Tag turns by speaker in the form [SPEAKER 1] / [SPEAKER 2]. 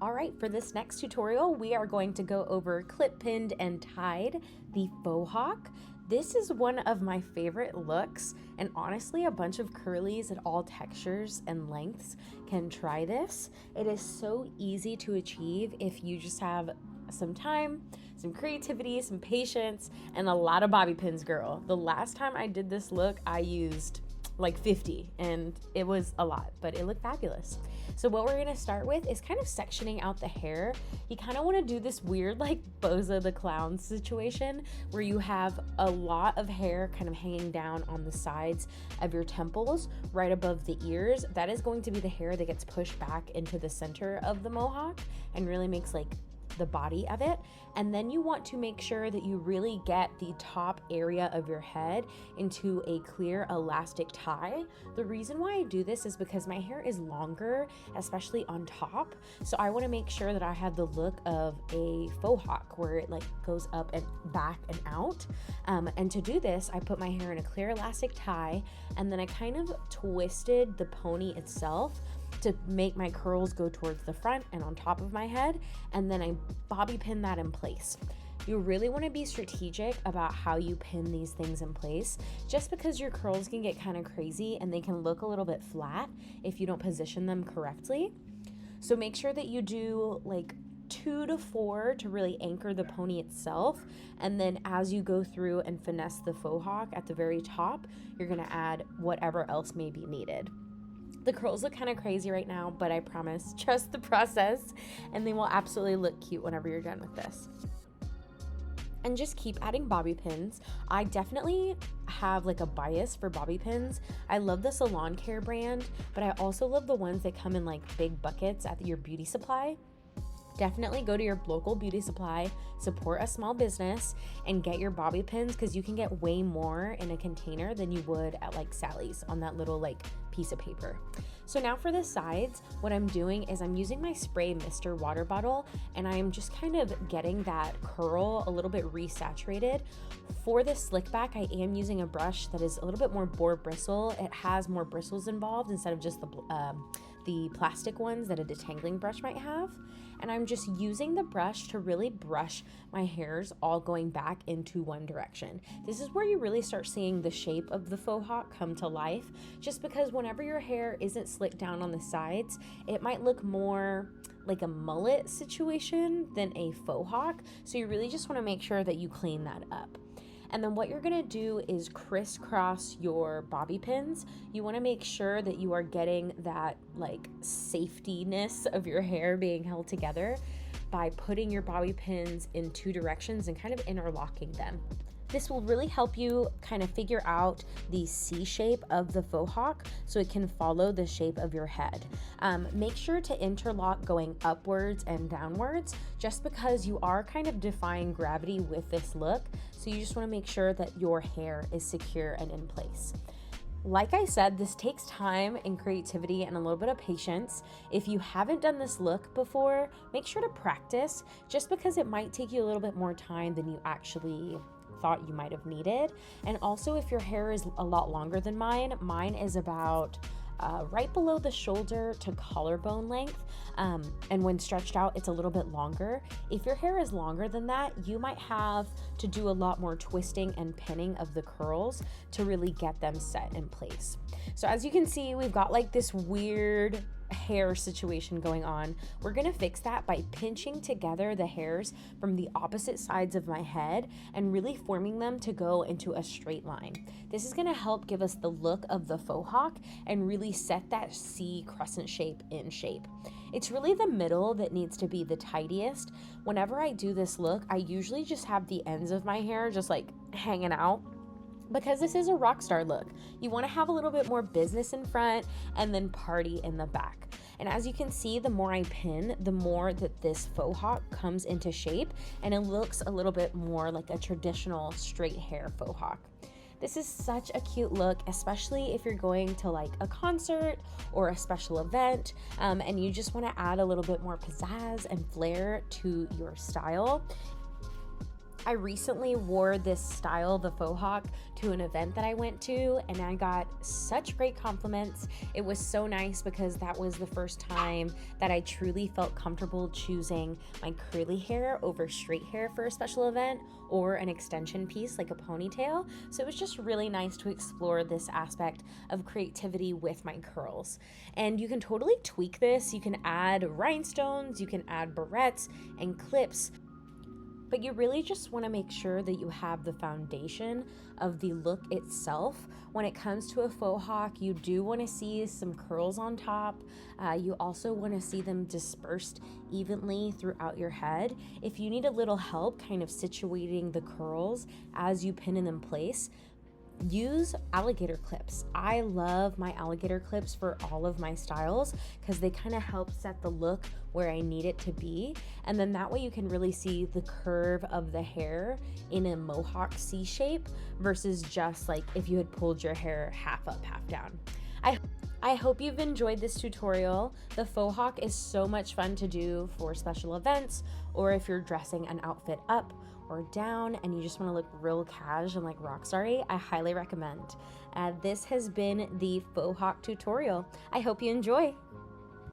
[SPEAKER 1] All right, for this next tutorial, we are going to go over clip pinned and tied the faux hawk. This is one of my favorite looks, and honestly, a bunch of curlies at all textures and lengths can try this. It is so easy to achieve if you just have some time, some creativity, some patience, and a lot of bobby pins, girl. The last time I did this look, I used like 50 and it was a lot, but it looked fabulous. So what we're gonna start with is kind of sectioning out the hair. You kind of want to do this weird like Bozo the Clown situation where you have a lot of hair kind of hanging down on the sides of your temples right above the ears. That is going to be the hair that gets pushed back into the center of the mohawk and really makes like the body of it. And then you want to make sure that you really get the top area of your head into a clear elastic tie. The reason why I do this is because my hair is longer, especially on top. So I want to make sure that I have the look of a faux hawk where it like goes up and back and out. And to do this, I put my hair in a clear elastic tie, and then I kind of twisted the pony itself to make my curls go towards the front and on top of my head, and then I bobby pin that in place. You really want to be strategic about how you pin these things in place, just because your curls can get kind of crazy and they can look a little bit flat if you don't position them correctly. So make sure that you do like 2 to 4 to really anchor the pony itself, and then as you go through and finesse the faux hawk at the very top, you're going to add whatever else may be needed. The curls look kind of crazy right now, but I promise, trust the process, and they will absolutely look cute whenever you're done with this. And just keep adding bobby pins. I definitely have like a bias for bobby pins. I love the Salon Care brand, but I also love the ones that come in like big buckets at your beauty supply. Definitely go to your local beauty supply, support a small business, and get your bobby pins, because you can get way more in a container than you would at like Sally's on that little like piece of paper. So now for the sides, what I'm doing is I'm using my spray mister water bottle, and I am just kind of getting that curl a little bit resaturated. For the slick back, I am using a brush that is a little bit more boar bristle. It has more bristles involved instead of just the plastic ones that a detangling brush might have. And I'm just using the brush to really brush my hairs all going back into one direction. This is where you really start seeing the shape of the faux hawk come to life, just because whenever your hair isn't slicked down on the sides, it might look more like a mullet situation than a faux hawk. So you really just want to make sure that you clean that up. And then what you're gonna do is crisscross your bobby pins. You wanna make sure that you are getting that like safetyness of your hair being held together by putting your bobby pins in 2 directions and kind of interlocking them. This will really help you kind of figure out the C shape of the faux hawk so it can follow the shape of your head. Make sure to interlock going upwards and downwards, just because you are kind of defying gravity with this look. So you just want to make sure that your hair is secure and in place. Like I said, this takes time and creativity and a little bit of patience. If you haven't done this look before, make sure to practice, just because it might take you a little bit more time than you actually thought you might have needed. And also, if your hair is a lot longer than mine is about right below the shoulder to collarbone length, and when stretched out it's a little bit longer. If your hair is longer than that, you might have to do a lot more twisting and pinning of the curls to really get them set in place. So as you can see, we've got like this weird hair situation going on. We're gonna fix that by pinching together the hairs from the opposite sides of my head and really forming them to go into a straight line. This is gonna help give us the look of the faux hawk and really set that C crescent shape in shape. It's really the middle that needs to be the tidiest. Whenever I do this look, I usually just have the ends of my hair just like hanging out, because this is a rock star look. You want to have a little bit more business in front and then party in the back. And as you can see, the more I pin, the more that this faux hawk comes into shape, and it looks a little bit more like a traditional straight hair faux hawk. This is such a cute look, especially if you're going to like a concert or a special event, and you just want to add a little bit more pizzazz and flair to your style. I recently wore this style, the faux hawk, to an event that I went to, and I got such great compliments. It was so nice because that was the first time that I truly felt comfortable choosing my curly hair over straight hair for a special event, or an extension piece like a ponytail. So it was just really nice to explore this aspect of creativity with my curls. And you can totally tweak this. You can add rhinestones, you can add barrettes and clips, but you really just want to make sure that you have the foundation of the look itself. When it comes to a faux hawk, you do want to see some curls on top. You also want to see them dispersed evenly throughout your head. If you need a little help kind of situating the curls as you pin them in place, use alligator clips. I love my alligator clips for all of my styles because they kind of help set the look where I need it to be. And then that way you can really see the curve of the hair in a mohawk C shape versus just like if you had pulled your hair half up, half down. I hope you've enjoyed this tutorial. The faux hawk is so much fun to do for special events, or if you're dressing an outfit up or down and you just want to look real cash and like rock starry, I highly recommend. This has been the faux hawk tutorial. I hope you enjoy.